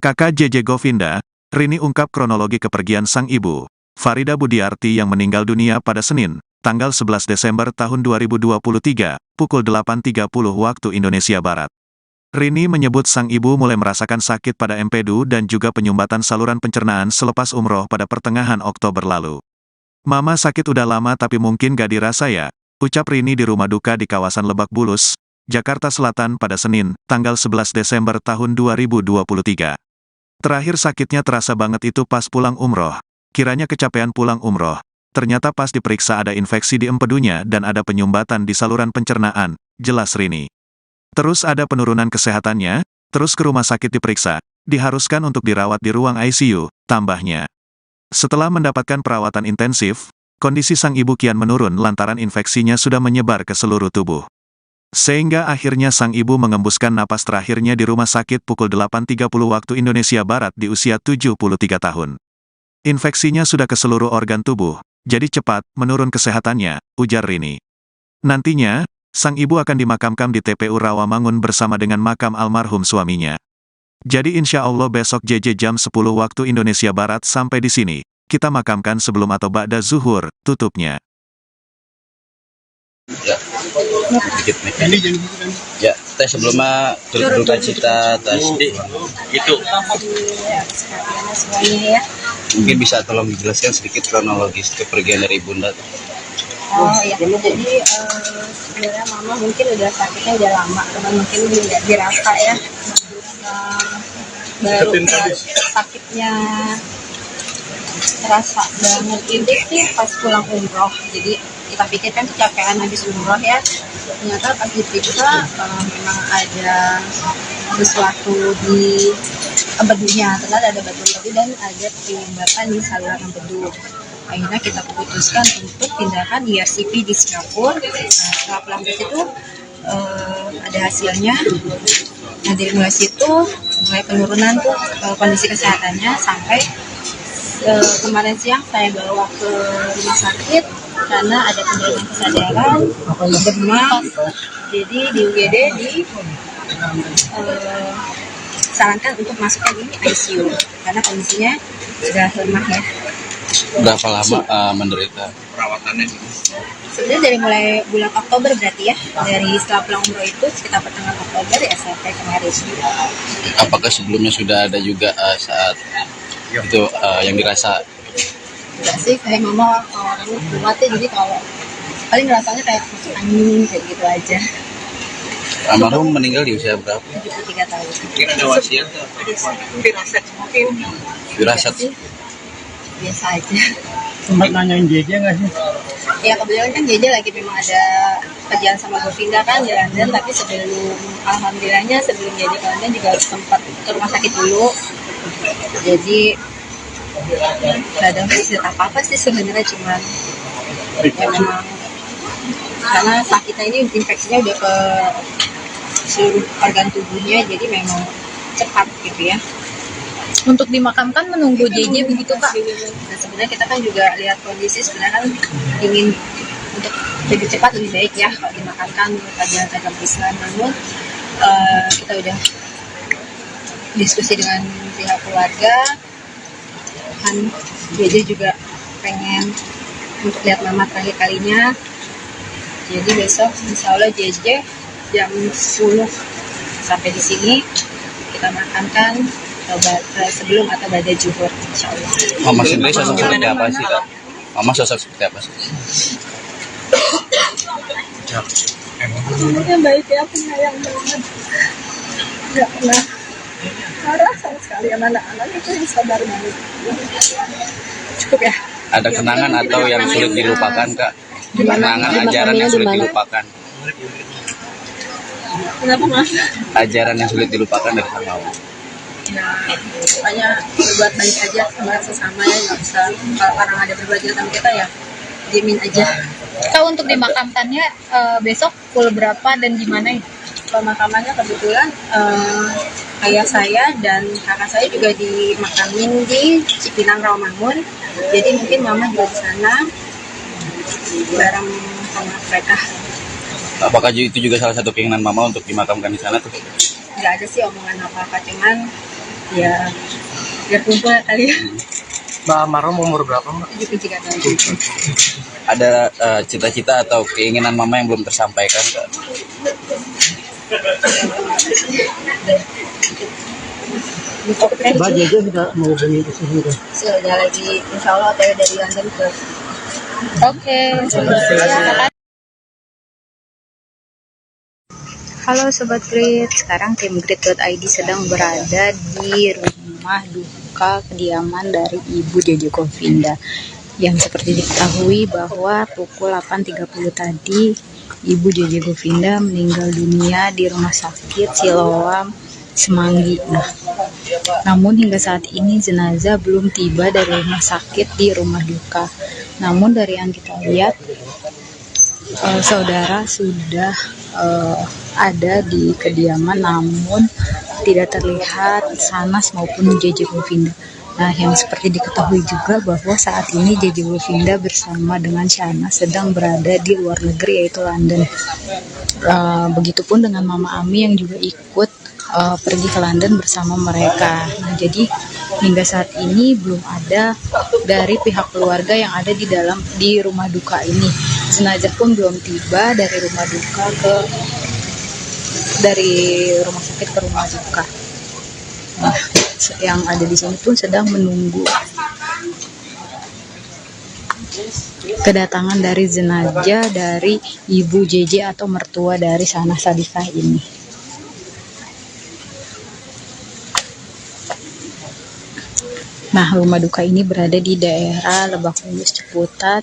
Kakak JJ Govinda, Rini ungkap kronologi kepergian sang ibu, Farida Budiarti yang meninggal dunia pada Senin, tanggal 11 Desember tahun 2023, pukul 8.30 waktu Indonesia Barat. Rini menyebut sang ibu mulai merasakan sakit pada empedu dan juga penyumbatan saluran pencernaan selepas umroh pada pertengahan Oktober lalu. Mama sakit udah lama tapi mungkin gak dirasa ya, ucap Rini di rumah duka di kawasan Lebak Bulus, Jakarta Selatan pada Senin, tanggal 11 Desember tahun 2023. Terakhir sakitnya terasa banget itu pas pulang umroh. Kiranya kecapean pulang umroh. Ternyata pas diperiksa ada infeksi di empedunya dan ada penyumbatan di saluran pencernaan, jelas Rini. Terus ada penurunan kesehatannya, terus ke rumah sakit diperiksa, diharuskan untuk dirawat di ruang ICU, tambahnya. Setelah mendapatkan perawatan intensif, kondisi sang ibu kian menurun lantaran infeksinya sudah menyebar ke seluruh tubuh. Sehingga akhirnya sang ibu mengembuskan napas terakhirnya di rumah sakit pukul 8.30 waktu Indonesia Barat di usia 73 tahun. Infeksinya sudah ke seluruh organ tubuh, jadi cepat menurun kesehatannya, ujar Rini. Nantinya, sang ibu akan dimakamkan di TPU Rawamangun bersama dengan makam almarhum suaminya. Jadi insya Allah besok JJ jam 10 waktu Indonesia Barat sampai di sini, kita makamkan sebelum atau ba'da zuhur, tutupnya. Ya, sedikit nih. Ya, kita sebelumnya turut duka cita atas itu. Semuanya ya. Mungkin bisa tolong dijelaskan sedikit kronologis kepergian dari Bunda. Oh ya, jadi sebenarnya mama mungkin udah sakitnya udah lama, cuman mungkin nggak dirasa ya. Baru sakitnya terasa banget itu sih pas pulang umroh. Jadi kita pikir kan kecapean habis umroh ya, ternyata pas diperiksa memang ada sesuatu di empedunya, ternyata ada batu empedu dan ada penyumbatan di saluran empedu. Akhirnya kita putuskan untuk tindakan IRCP di Singapura. Setelah pulang ke situ ada hasilnya. Nah dari mulai situ mulai penurunan tuh kondisi kesehatannya sampai kemarin siang saya bawa ke rumah sakit karena ada penurunan kesadaran, demam. Jadi di UGD sarankan untuk masukkan ini ICU karena kondisinya sudah lemah ya. Berapa lama menderita perawatannya? Sebenarnya dari mulai bulan Oktober berarti ya, dari setelah pulang umroh itu sekitar pertengahan Oktober ya sampai kemarin. Apakah sebelumnya sudah ada juga saat itu yang dirasa? Enggak sih, kayak mama orangnya kuat ya, jadi kalau paling rasanya kayak masuk angin kayak gitu aja. Almarhum meninggal di usia berapa? 73 tahun. Mungkin ada wasiat atau firasat? Biasa aja. Sempat nanyain JJ nggak sih? Ya kebetulan kan JJ lagi memang ada kerjaan sama Govinda kan di London, tapi alhamdulillahnya sebelum JJ ke London juga sempat ke rumah sakit dulu. Jadi nggak ada wasiat apa-apa sih sebenarnya, cuman ya memang karena sakitnya ini infeksinya udah ke seluruh organ tubuhnya, jadi memang cepat gitu ya. Untuk dimakamkan menunggu JJ begitu Kak? Nah sebenarnya kita kan juga lihat kondisi, sebenarnya kan ingin untuk lebih cepat lebih baik ya kalau dimakamkan pada tanggal Islam. Namun kita udah diskusi dengan pihak keluarga, kan JJ juga pengen untuk lihat mama terakhir kalinya. Jadi besok insya Allah JJ jam 10 sampai di sini kita makamkan sebelum atau ba'da zuhur insya Allah. Mama sendiri sosok seperti apa sih? Mama sosok seperti apa sih? Yang baik ya, penyayang banget. Nggak pernah marah sama sekali sama anak-anak, itu yang sabar banget. Cukup ya. Ada kenangan atau yang sulit dilupakan Kak? Kenangan ajaran yang sulit dilupakan? Kenapa Mas? Ajaran yang sulit dilupakan dari sang mama. Ya, pokoknya berbuat baik aja sama sesama ya, nggak usah kalau orang ada berbagi sama kita ya diemin aja. Kak, untuk dimakamkannya besok pukul berapa dan di mana ya? Pemakamannya kebetulan ayah saya dan kakak saya juga dimakamin di Cipinang Rawamangun, jadi mungkin mama juga di sana bareng sama mereka. Apakah itu juga salah satu keinginan mama untuk dimakamkan di sana tuh? Nggak ada sih omongan apa-apa, cuman Ya, biar kumpul ya kali ya. Mbak Marom umur berapa, Mbak? Gitu jika lagi. Ada cita-cita atau keinginan mama yang belum tersampaikan Kak? Mbak Jeje sudah mau beli ke sini kan? Sudah lagi, insya Allah dari London ke Oke. Halo Sobat Grid, sekarang tim Grid.id sedang berada di rumah duka kediaman dari Ibu Jeje Govinda. Yang seperti diketahui bahwa pukul 8.30 tadi Ibu Jeje Govinda meninggal dunia di Rumah Sakit Siloam Semanggi. Namun hingga saat ini jenazah belum tiba dari rumah sakit di rumah duka. Namun dari yang kita lihat, saudara sudah ada di kediaman, namun tidak terlihat Sanas maupun Jeje Govinda. Nah, yang seperti diketahui juga bahwa saat ini Jeje Govinda bersama dengan Sanas sedang berada di luar negeri, yaitu London. Begitupun dengan Mama Ami yang juga ikut pergi ke London bersama mereka. Nah, jadi hingga saat ini belum ada dari pihak keluarga yang ada di rumah duka ini. Jenazah pun belum tiba dari rumah duka dari rumah sakit ke rumah duka. Nah, yang ada di sini pun sedang menunggu kedatangan dari jenazah dari Ibu Jeje atau mertua dari Sanas Sadikah ini. Nah, rumah duka ini berada di daerah Lebak Bulus, Ciputat.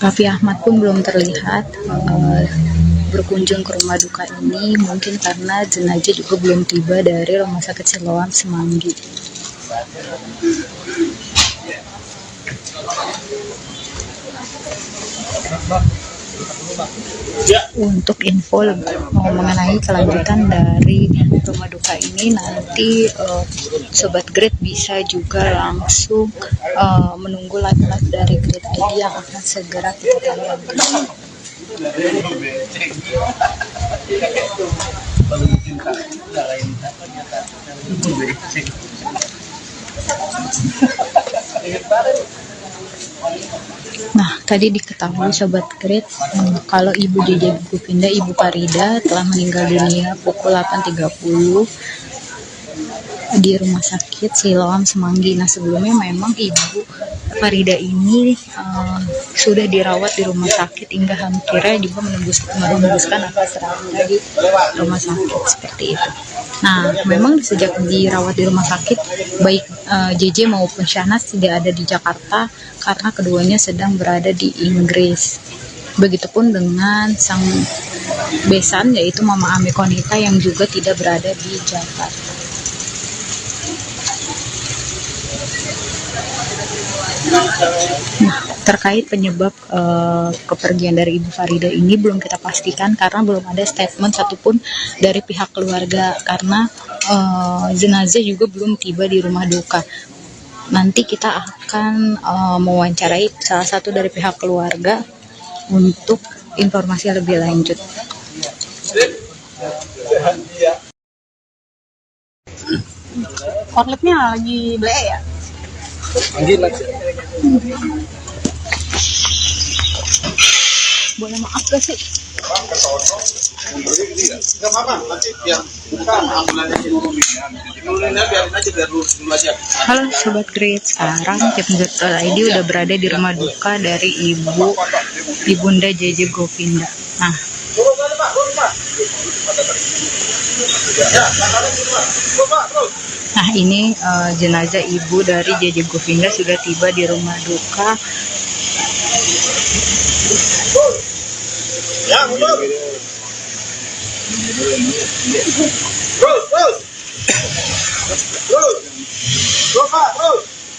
Raffi Ahmad pun belum terlihat berkunjung ke rumah duka ini, mungkin karena jenazah juga belum tiba dari Rumah Sakit Siloam Semanggi. Untuk info mengenai kelanjutan dari rumah duka ini, nanti Sobat Grid bisa juga langsung menunggu live dari Grid.id yang akan segera kita tayangkan. Nah, tadi diketahui Sobat Grid kalau Ibu Jeje Govinda, Ibu Farida telah meninggal dunia pukul 8.30 di Rumah Sakit Siloam Semanggi. Nah, sebelumnya memang Ibu Farida ini sudah dirawat di rumah sakit hingga hampirnya juga menembuskan nafas terakhir di rumah sakit seperti itu. Nah, memang sejak dirawat di rumah sakit, baik Jeje maupun Sanas tidak ada di Jakarta karena keduanya sedang berada di Inggris. Begitupun dengan sang besan, yaitu Mama Ami Konita yang juga tidak berada di Jakarta. Nah, terkait penyebab kepergian dari Ibu Farida ini belum kita pastikan karena belum ada statement satupun dari pihak keluarga, karena jenazah juga belum tiba di rumah duka. Nanti kita akan mewawancarai salah satu dari pihak keluarga untuk informasi lebih lanjut. Korletnya lagi beli ya? Boleh maaf gak sih? Halo Sobat Grid, sekarang tim Grid.id udah berada di rumah duka dari Ibunda Jeje Govinda. Nah, ini jenazah ibu dari Jeje Govinda sudah tiba di rumah duka. Terus.